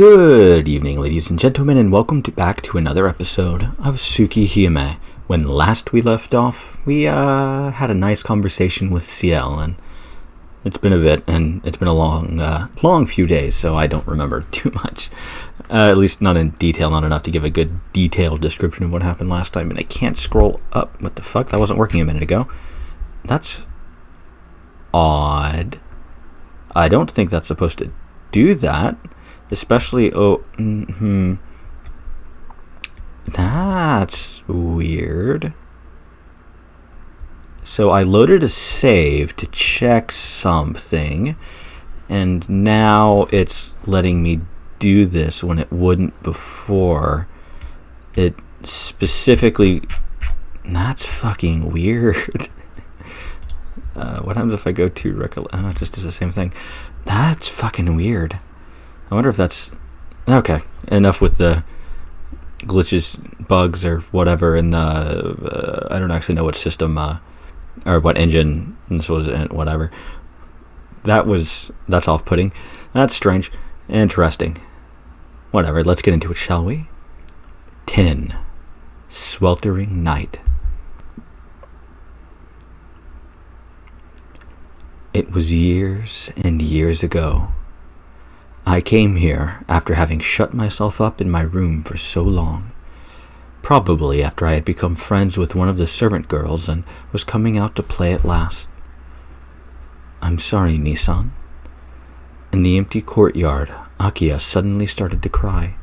Good evening, ladies and gentlemen, and welcome back to another episode of Tsukihime. When last we left off, we had a nice conversation with CL, and it's been a bit, and it's been a long few days, so I don't remember too much. At least not in detail, not enough to give a good detailed description of what happened last time, and I can't scroll up. What the fuck? That wasn't working a minute ago. That's odd. I don't think that's supposed to do that. Especially, that's weird. So I loaded a save to check something, and now it's letting me do this when it wouldn't before. It specifically... That's fucking weird. What happens if I go to it just does the same thing. That's fucking weird. I wonder if that's... Okay, enough with the glitches, bugs, or whatever, and I don't actually know what system, or what engine this was, whatever. That's off-putting. That's strange. Interesting. Whatever, let's get into it, shall we? 10. Sweltering Night. It was years and years ago. I came here after having shut myself up in my room for so long, probably after I had become friends with one of the servant girls and was coming out to play at last. I'm sorry, Nissan. In the empty courtyard, Akia suddenly started to cry.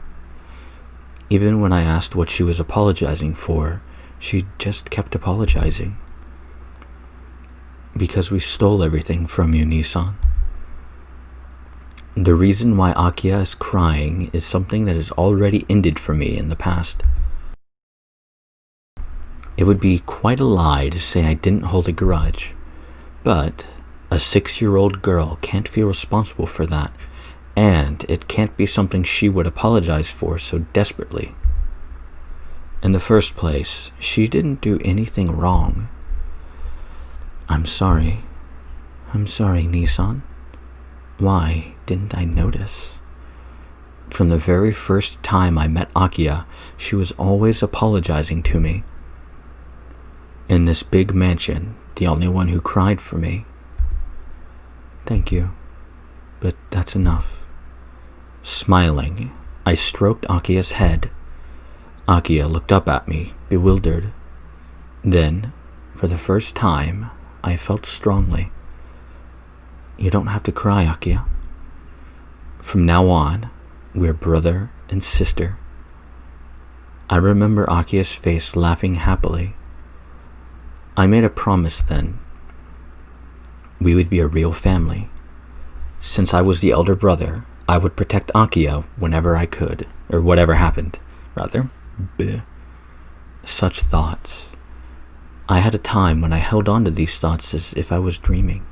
Even when I asked what she was apologizing for, she just kept apologizing. Because we stole everything from you, Nissan. The reason why Akia is crying is something that has already ended for me in the past. It would be quite a lie to say I didn't hold a grudge, but a 6-year-old girl can't feel responsible for that, and it can't be something she would apologize for so desperately. In the first place, she didn't do anything wrong. I'm sorry, Nissan. Why didn't I notice? From the very first time I met Akia, she was always apologizing to me. In this big mansion, the only one who cried for me. Thank you, but that's enough. Smiling, I stroked Akia's head. Akia looked up at me, bewildered. Then, for the first time, I felt strongly. You don't have to cry, Akia. From now on, we're brother and sister. I remember Akia's face laughing happily. I made a promise then. We would be a real family. Since I was the elder brother, I would protect Akia whenever I could, or whatever happened, rather. Bleh. Such thoughts. I had a time when I held on to these thoughts as if I was dreaming.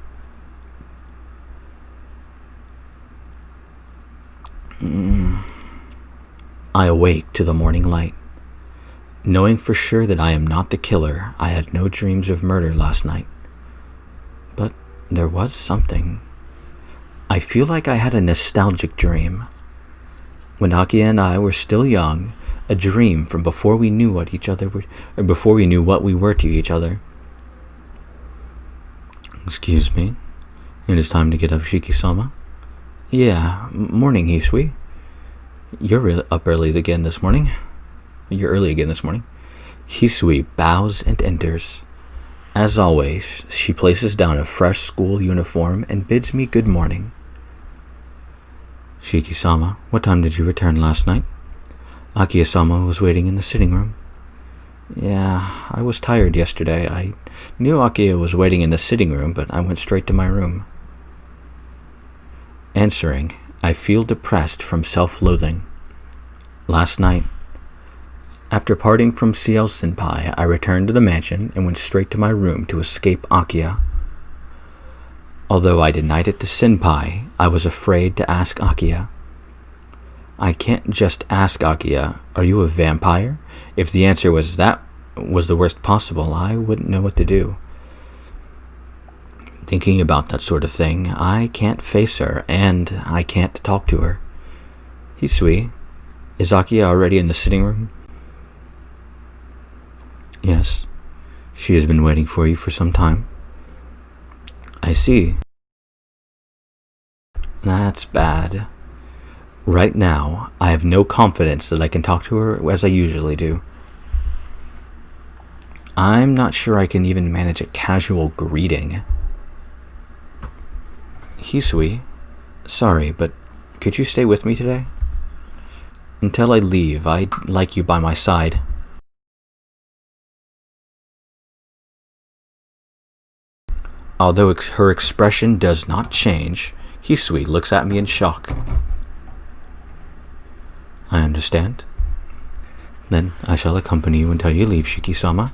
I awake to the morning light. Knowing for sure that I am not the killer, I had no dreams of murder last night. But there was something. I feel like I had a nostalgic dream. When Akia and I were still young, a dream from before we knew what each other were, or before we knew what we were to each other. Excuse me. It is time to get up, Shiki-sama. Yeah, morning, Hisui. You're up early again this morning. You're early again this morning. Hisui bows and enters. As always, she places down a fresh school uniform and bids me good morning. Shiki-sama, what time did you return last night? Akia-sama was waiting in the sitting room. Yeah, I was tired yesterday. I knew Akia was waiting in the sitting room, but I went straight to my room. Answering, I feel depressed from self-loathing. Last night, after parting from CL Senpai, I returned to the mansion and went straight to my room to escape Akia. Although I denied it to Senpai, I was afraid to ask Akia. I can't just ask Akia, are you a vampire? If the answer was that was the worst possible, I wouldn't know what to do. Thinking about that sort of thing, I can't face her, and I can't talk to her. Hisui, is Akia already in the sitting room? Yes. She has been waiting for you for some time. I see. That's bad. Right now, I have no confidence that I can talk to her as I usually do. I'm not sure I can even manage a casual greeting. Hisui, sorry, but could you stay with me today? Until I leave, I'd like you by my side. Although her expression does not change, Hisui looks at me in shock. I understand. Then I shall accompany you until you leave, Shiki-sama.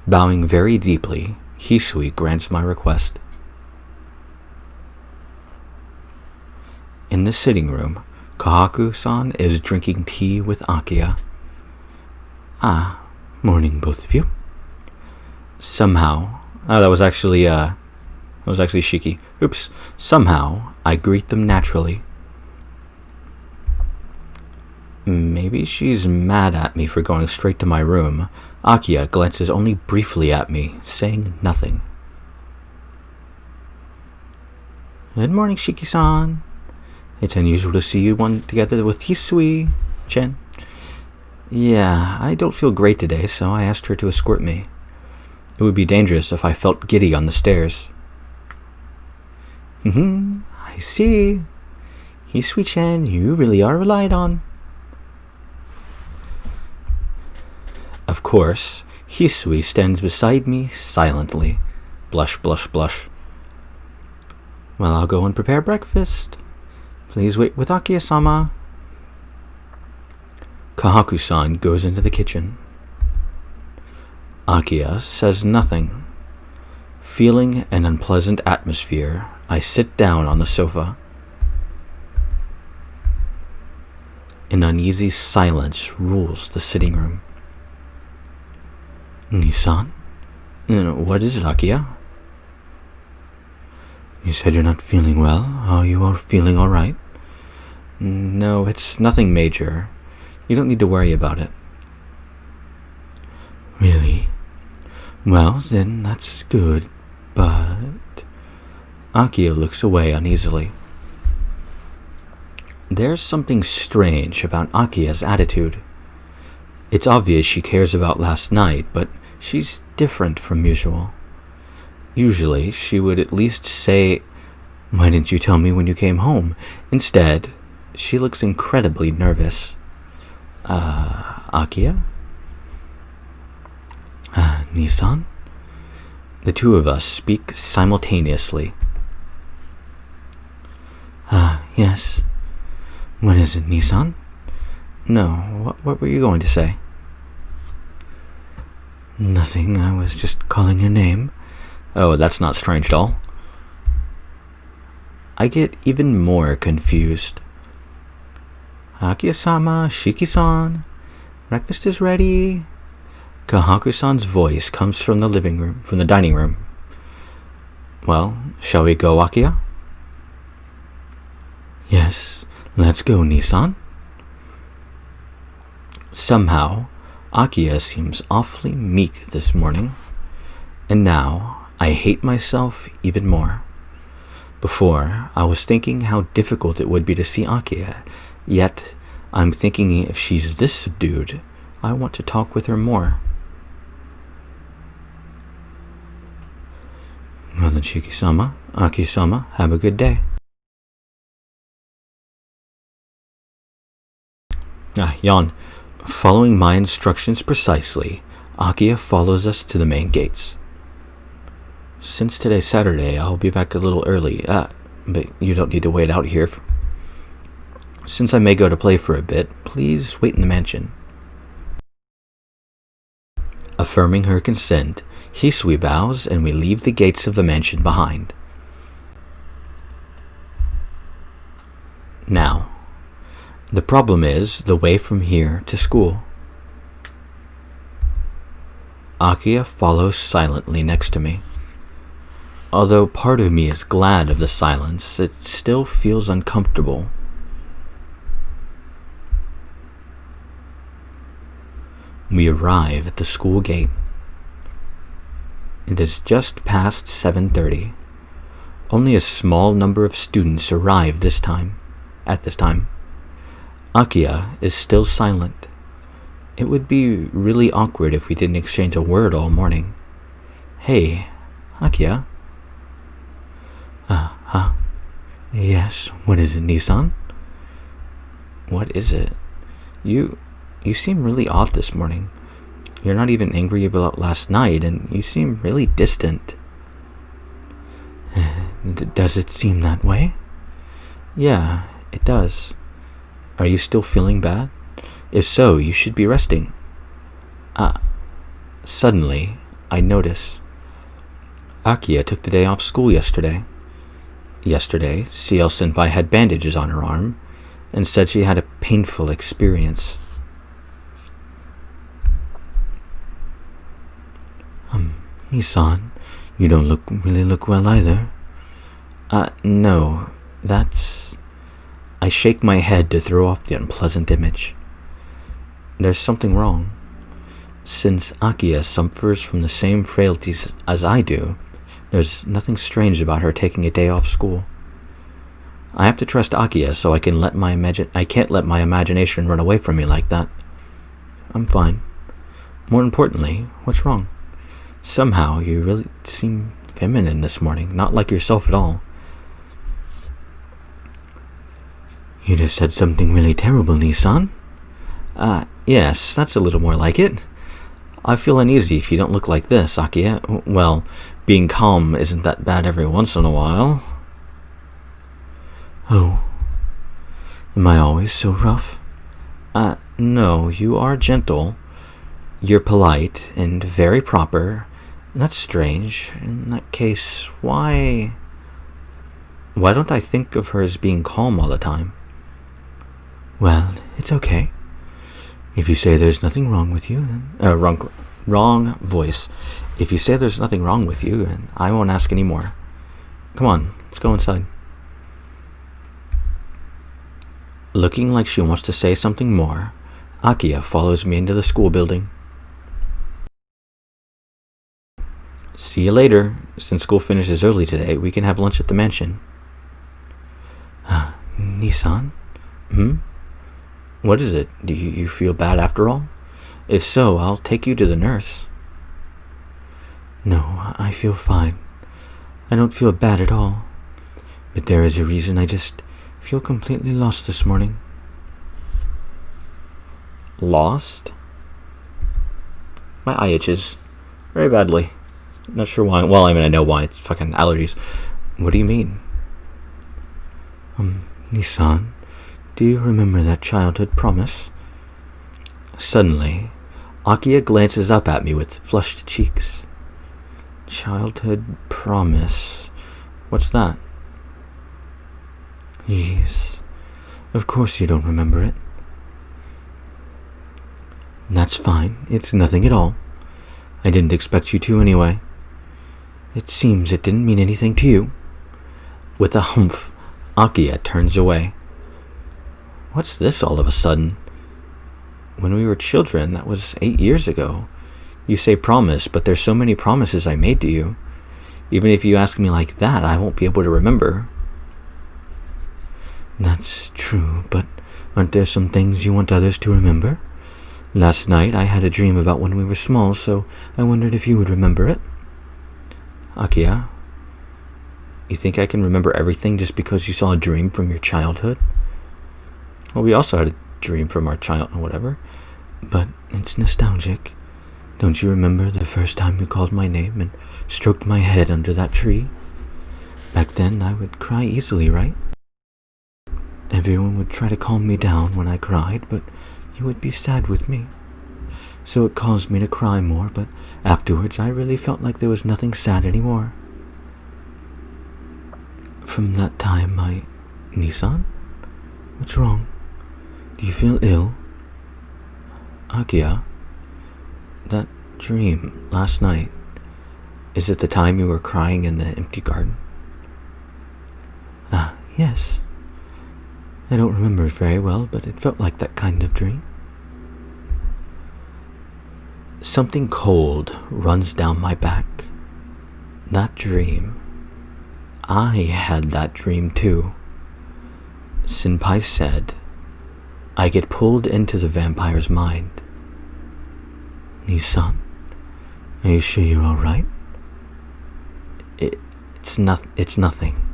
Bowing very deeply, Hisui grants my request. In the sitting room, Kahaku-san is drinking tea with Akia. Ah, morning, both of you. Somehow, that was actually Shiki. Oops. Somehow, I greet them naturally. Maybe she's mad at me for going straight to my room. Akia glances only briefly at me, saying nothing. Good morning, Shiki-san. It's unusual to see you one together with Hisui-chan. Yeah, I don't feel great today, so I asked her to escort me. It would be dangerous if I felt giddy on the stairs. I see. Hisui-chan, you really are relied on. Of course, Hisui stands beside me silently. Blush, blush, blush. Well, I'll go and prepare breakfast. Please wait with Akia-sama. Kahaku-san goes into the kitchen. Akia says nothing. Feeling an unpleasant atmosphere, I sit down on the sofa. An uneasy silence rules the sitting room. Nisan? What is it, Akia? You said you're not feeling well. Are you all feeling all right? No, it's nothing major. You don't need to worry about it. Really? Well, then that's good, but... Akia looks away uneasily. There's something strange about Akia's attitude. It's obvious she cares about last night, but she's different from usual. Usually, she would at least say, "Why didn't you tell me when you came home?" Instead, she looks incredibly nervous. Akia? Nisan? The two of us speak simultaneously. Yes. What is it, Nisan? No, what were you going to say? Nothing, I was just calling your name. Oh, that's not strange at all. I get even more confused. Akia-sama, Shiki-san, breakfast is ready. Kahaku-san's voice comes from the dining room. Well, shall we go, Akia? Yes, let's go, Nisan. Somehow, Akia seems awfully meek this morning, and now I hate myself even more. Before, I was thinking how difficult it would be to see Akia, yet I'm thinking if she's this subdued, I want to talk with her more. Well then, Shiki-sama, Aki-sama, have a good day. Yawn. Following my instructions precisely, Akia follows us to the main gates. Since today's Saturday, I'll be back a little early, but you don't need to wait out here. Since I may go to play for a bit, please wait in the mansion. Affirming her consent, Hisui bows and we leave the gates of the mansion behind. Now, the problem is the way from here to school. Akia follows silently next to me. Although part of me is glad of the silence, it still feels uncomfortable. We arrive at the school gate. It is just past 7:30. Only a small number of students arrive at this time. Akia is still silent. It would be really awkward if we didn't exchange a word all morning. Hey, Akia. Yes, what is it, Nissan? What is it? You seem really odd this morning. You're not even angry about last night, and you seem really distant. Does it seem that way? Yeah, it does. Are you still feeling bad? If so, you should be resting. Suddenly, I notice. Akia took the day off school yesterday. Yesterday, CL Senpai had bandages on her arm and said she had a painful experience. Nissan, you don't really look well either. No, that's... I shake my head to throw off the unpleasant image. There's something wrong. Since Akia suffers from the same frailties as I do, there's nothing strange about her taking a day off school. I have to trust Akia, so I can't let my imagination run away from me like that. I'm fine. More importantly, what's wrong? Somehow, you really seem feminine this morning, not like yourself at all. You just said something really terrible, Nissan. Yes, that's a little more like it. I feel uneasy if you don't look like this, Akia. Well, being calm isn't that bad every once in a while. Oh, am I always so rough? No, you are gentle. You're polite and very proper. That's strange. In that case, why don't I think of her as being calm all the time? Well, it's okay. If you say there's nothing wrong with you, then... wrong voice. If you say there's nothing wrong with you, then I won't ask any more. Come on, let's go inside. Looking like she wants to say something more, Akia follows me into the school building. See you later. Since school finishes early today, we can have lunch at the mansion. Nissan? What is it? Do you feel bad after all? If so, I'll take you to the nurse. No, I feel fine. I don't feel bad at all. But there is a reason I just feel completely lost this morning. Lost? My eye itches. Very badly. Not sure why. Well, I know why. It's fucking allergies. What do you mean? Nissan, do you remember that childhood promise? Suddenly, Akia glances up at me with flushed cheeks. Childhood promise? What's that? Yes, of course you don't remember it. That's fine. It's nothing at all. I didn't expect you to anyway. It seems it didn't mean anything to you. With a humph, Akia turns away. What's this all of a sudden? When we were children, that was 8 years ago. You say promise, but there's so many promises I made to you. Even if you ask me like that, I won't be able to remember. That's true, but aren't there some things you want others to remember? Last night I had a dream about when we were small, so I wondered if you would remember it. Akia, you think I can remember everything just because you saw a dream from your childhood? Well, we also had a dream from our childhood, whatever. But it's nostalgic. Don't you remember the first time you called my name and stroked my head under that tree? Back then I would cry easily, right? Everyone would try to calm me down when I cried, but you would be sad with me. So it caused me to cry more, but afterwards I really felt like there was nothing sad anymore. From that time, Nissan? What's wrong? Do you feel ill? Akia, that dream last night, is it the time you were crying in the empty garden? Yes. I don't remember it very well, but it felt like that kind of dream. Something cold runs down my back. That dream. I had that dream too. Senpai said, I get pulled into the vampire's mind. Nisan, are you sure you're alright? It's nothing.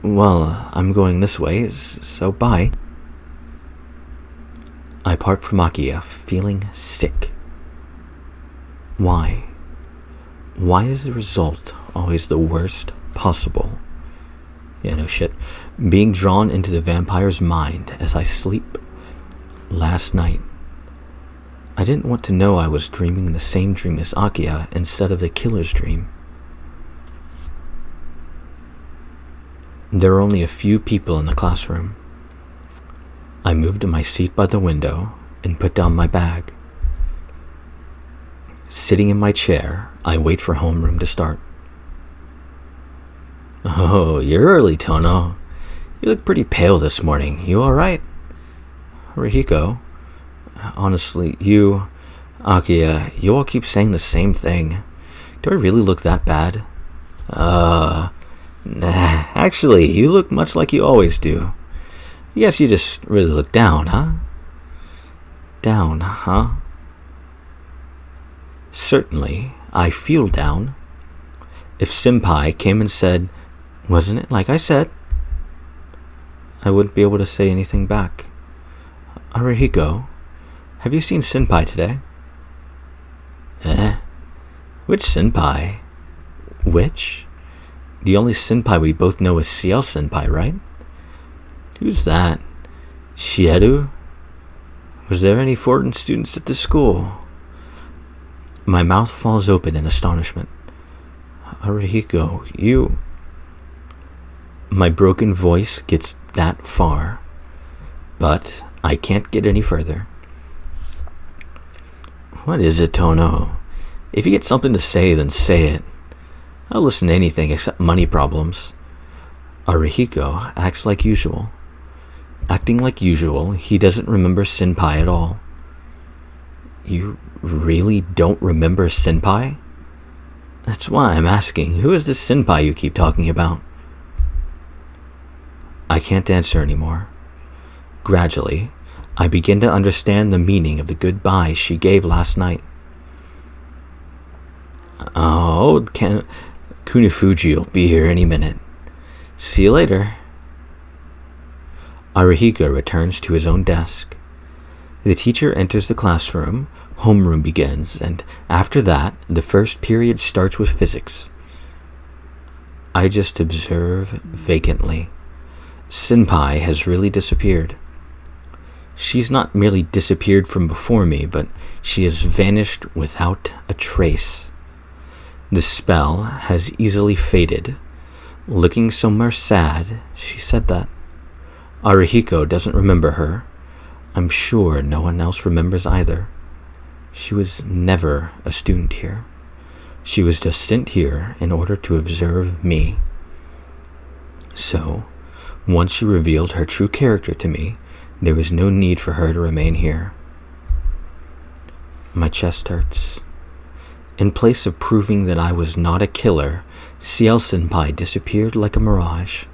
Well, I'm going this way, so bye. I part from Akia, feeling sick. Why? Why is the result always the worst possible? Yeah, no shit. Being drawn into the vampire's mind as I sleep. Last night, I didn't want to know I was dreaming the same dream as Akia instead of the killer's dream. There were only a few people in the classroom. I moved to my seat by the window and put down my bag. Sitting in my chair, I wait for homeroom to start. Oh, you're early, Tono. You look pretty pale this morning. You alright? Rihiko, honestly, Akia, you all keep saying the same thing. Do I really look that bad? Nah, actually, you look much like you always do. Yes, you just really look down, huh? Down, huh? Certainly, I feel down. If Senpai came and said, wasn't it like I said? I wouldn't be able to say anything back. Arihiko, have you seen Senpai today? Which Senpai? Which? The only Senpai we both know is CL Senpai, right? Who's that? Shieru? Was there any foreign students at this school? My mouth falls open in astonishment. Arihiko, you... My broken voice gets that far, but I can't get any further. What is it, Tono? If you get something to say, then say it. I'll listen to anything except money problems. Arihiko acts like usual. Acting like usual, he doesn't remember Senpai at all. You really don't remember Senpai? That's why I'm asking, who is this Senpai you keep talking about? I can't answer anymore. Gradually, I begin to understand the meaning of the goodbye she gave last night. Oh, Kunifuji will be here any minute. See you later. Arihiko returns to his own desk. The teacher enters the classroom, homeroom begins, and after that, the first period starts with physics. I just observe vacantly. Senpai has really disappeared. She's not merely disappeared from before me, but she has vanished without a trace. The spell has easily faded. Looking somewhere sad, she said that. Arihiko doesn't remember her. I'm sure no one else remembers either. She was never a student here. She was just sent here in order to observe me. So, once she revealed her true character to me, there was no need for her to remain here. My chest hurts. In place of proving that I was not a killer, CL Senpai disappeared like a mirage.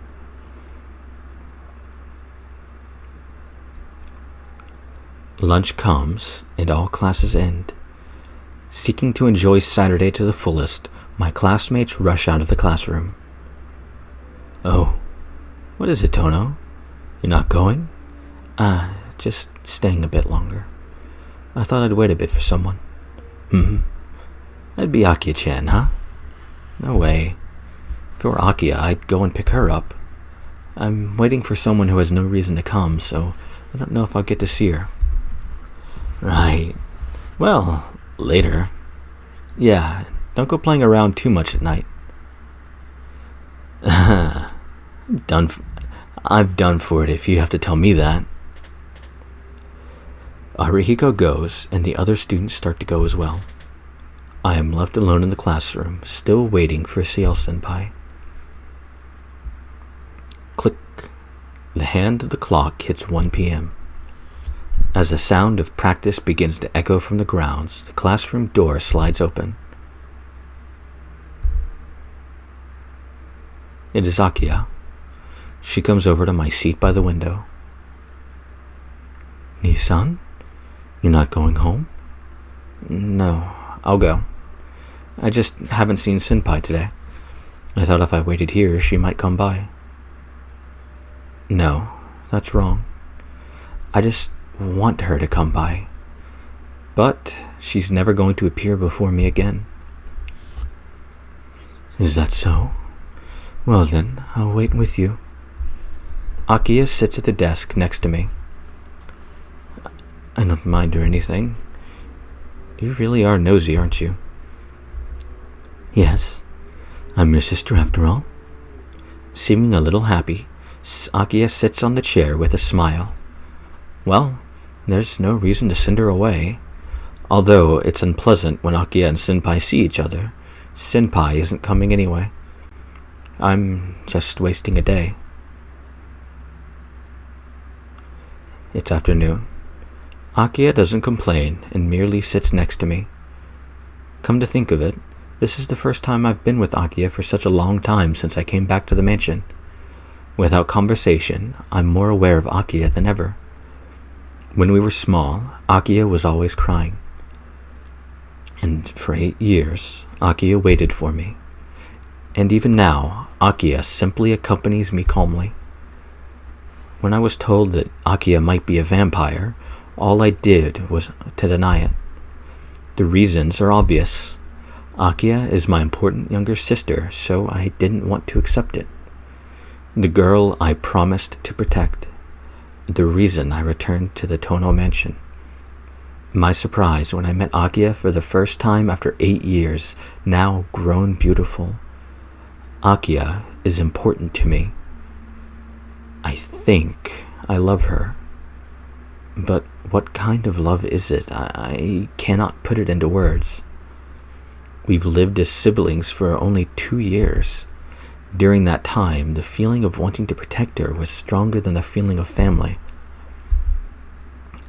Lunch comes, and all classes end. Seeking to enjoy Saturday to the fullest, my classmates rush out of the classroom. Oh, what is it, Tono? You're not going? Just staying a bit longer. I thought I'd wait a bit for someone. That'd be Akia-chan, huh? No way. If it were Akia, I'd go and pick her up. I'm waiting for someone who has no reason to come, so I don't know if I'll get to see her. Right. Well, later. Yeah, don't go playing around too much at night. I've done for it if you have to tell me that. Arihiko goes, and the other students start to go as well. I am left alone in the classroom, still waiting for CL Senpai. Click. The hand of the clock hits 1 p.m. As the sound of practice begins to echo from the grounds, the classroom door slides open. It is Akia. She comes over to my seat by the window. Nissan? You're not going home? No, I'll go. I just haven't seen Senpai today. I thought if I waited here, she might come by. No, that's wrong. I just want her to come by. But she's never going to appear before me again. Is that so? Well then, I'll wait with you. Akia sits at the desk next to me. I don't mind or anything. You really are nosy, aren't you? Yes, I'm your sister after all. Seeming a little happy, Akia sits on the chair with a smile. Well, there's no reason to send her away. Although it's unpleasant when Akia and Senpai see each other, Senpai isn't coming anyway. I'm just wasting a day. It's afternoon. Akia doesn't complain and merely sits next to me. Come to think of it, this is the first time I've been with Akia for such a long time since I came back to the mansion. Without conversation, I'm more aware of Akia than ever. When we were small, Akia was always crying. And for 8 years, Akia waited for me. And even now, Akia simply accompanies me calmly. When I was told that Akia might be a vampire, all I did was to deny it. The reasons are obvious. Akia is my important younger sister, so I didn't want to accept it. The girl I promised to protect. The reason I returned to the Tono mansion. My surprise when I met Akia for the first time after 8 years, now grown beautiful. Akia is important to me. I think I love her. But what kind of love is it? I cannot put it into words. We've lived as siblings for only 2 years. During that time, the feeling of wanting to protect her was stronger than the feeling of family.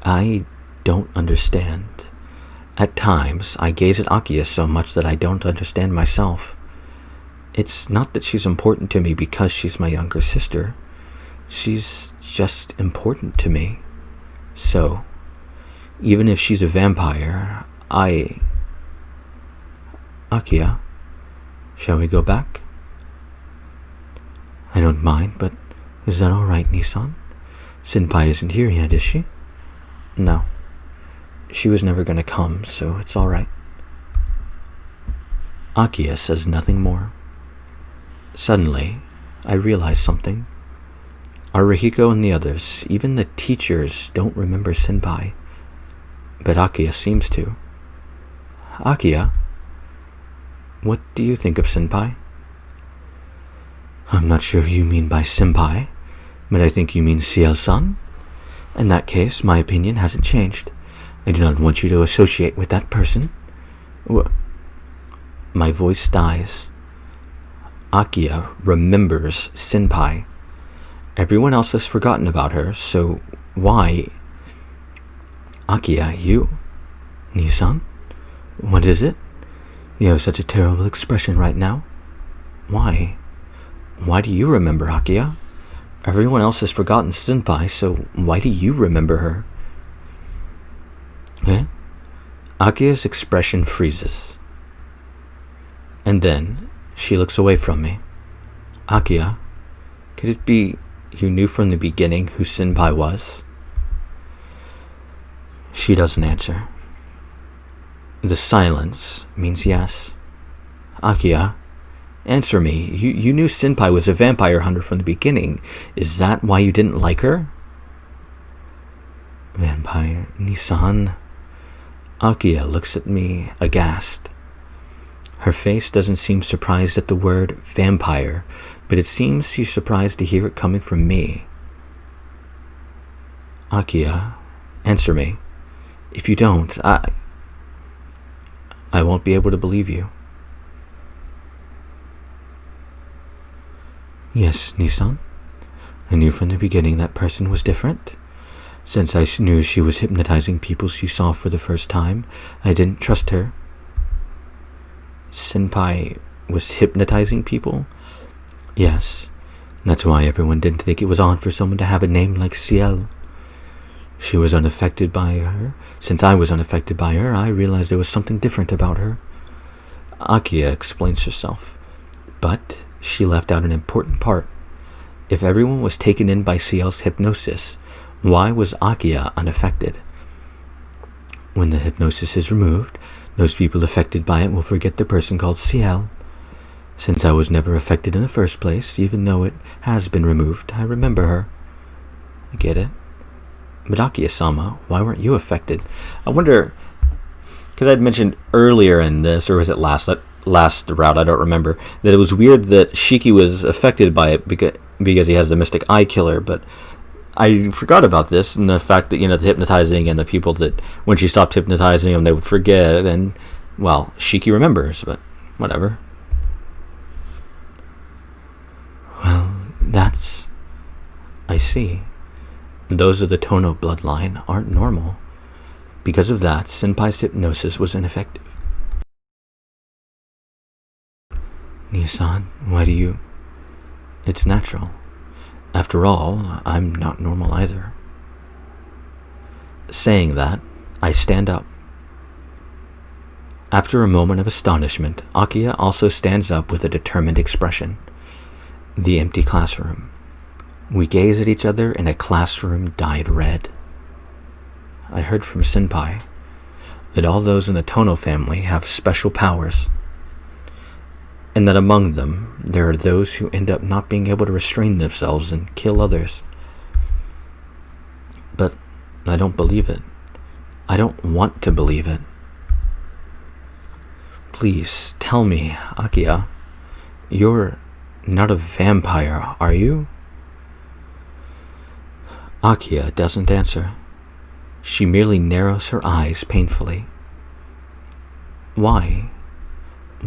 I don't understand. At times, I gaze at Akia so much that I don't understand myself. It's not that she's important to me because she's my younger sister. She's just important to me. So, even if she's a vampire, Akia, shall we go back? I don't mind, but is that alright, Nissan? Senpai isn't here yet, is she? No. She was never gonna come, so it's alright. Akia says nothing more. Suddenly, I realize something. Arihiko and the others, even the teachers, don't remember Senpai. But Akia seems to. Akia, what do you think of Senpai? I'm not sure who you mean by Senpai, but I think you mean Ciel-san. In that case, my opinion hasn't changed. I do not want you to associate with that person. My voice dies. Akia remembers Senpai. Everyone else has forgotten about her, so why? Akia, you? Nissan? What is it? You have such a terrible expression right now. Why? Why do you remember Akia? Everyone else has forgotten Senpai, so why do you remember her? Eh? Akia's expression freezes. And then she looks away from me. Akia, could it be you knew from the beginning who Senpai was? She doesn't answer. The silence means yes. Akia, answer me. You knew Senpai was a vampire hunter from the beginning. Is that why you didn't like her? Vampire, Nissan. Akia looks at me aghast. Her face doesn't seem surprised at the word vampire, but it seems she's surprised to hear it coming from me. Akia, answer me. If you don't, I won't be able to believe you. Yes, Nissan. I knew from the beginning that person was different. Since I knew she was hypnotizing people she saw for the first time, I didn't trust her. Senpai was hypnotizing people? Yes. That's why everyone didn't think it was odd for someone to have a name like Ciel. She was unaffected by her. Since I was unaffected by her, I realized there was something different about her. Akia explains herself, but she left out an important part. If everyone was taken in by Ciel's hypnosis, why was Akia unaffected? When the hypnosis is removed, those people affected by it will forget the person called Ciel. Since I was never affected in the first place, even though it has been removed, I remember her. I get it. But Akia-sama, why weren't you affected? I wonder, because I'd mentioned earlier in this, or was it last route, I don't remember, that it was weird that Shiki was affected by it because he has the Mystic Eye Killer, but I forgot about this, and the fact that, the hypnotizing and the people that, when she stopped hypnotizing them, they would forget, and, well, Shiki remembers, but whatever. Well, I see. Those of the Tono bloodline aren't normal. Because of that, Senpai's hypnosis was ineffective. Nia-san, why do you... It's natural. After all, I'm not normal either. Saying that, I stand up. After a moment of astonishment, Akia also stands up with a determined expression. The empty classroom. We gaze at each other and a classroom dyed red. I heard from Senpai that all those in the Tono family have special powers, and that among them there are those who end up not being able to restrain themselves and kill others. But I don't believe it. I don't want to believe it. Please tell me, Akia, you're not a vampire, are you? Akia doesn't answer. She merely narrows her eyes painfully. Why?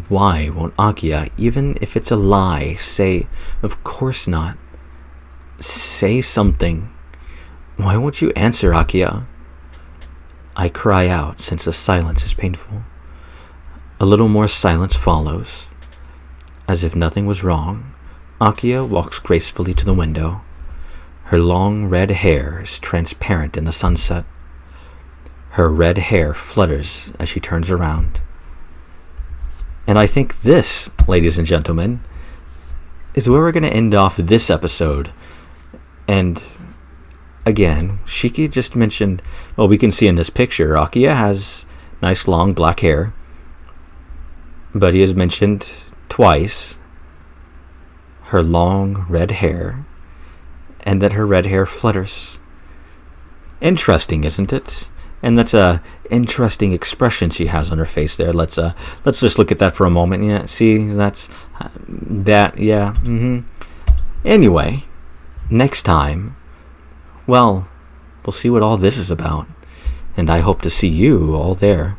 Why won't Akia, even if it's a lie, say, of course not? Say something. Why won't you answer, Akia? I cry out, since the silence is painful. A little more silence follows. As if nothing was wrong, Akia walks gracefully to the window. Her long red hair is transparent in the sunset. Her red hair flutters as she turns around. And I think this, ladies and gentlemen, is where we're going to end off this episode. And again, Shiki just mentioned, well, we can see in this picture, Akia has nice long black hair. But he has mentioned twice her long red hair, and that her red hair flutters. Interesting, isn't it? And that's a interesting expression she has on her face there. Let's just look at that for a moment. Yeah, see, that's that. Yeah. Anyway, next time, well, we'll see what all this is about, and I hope to see you all there.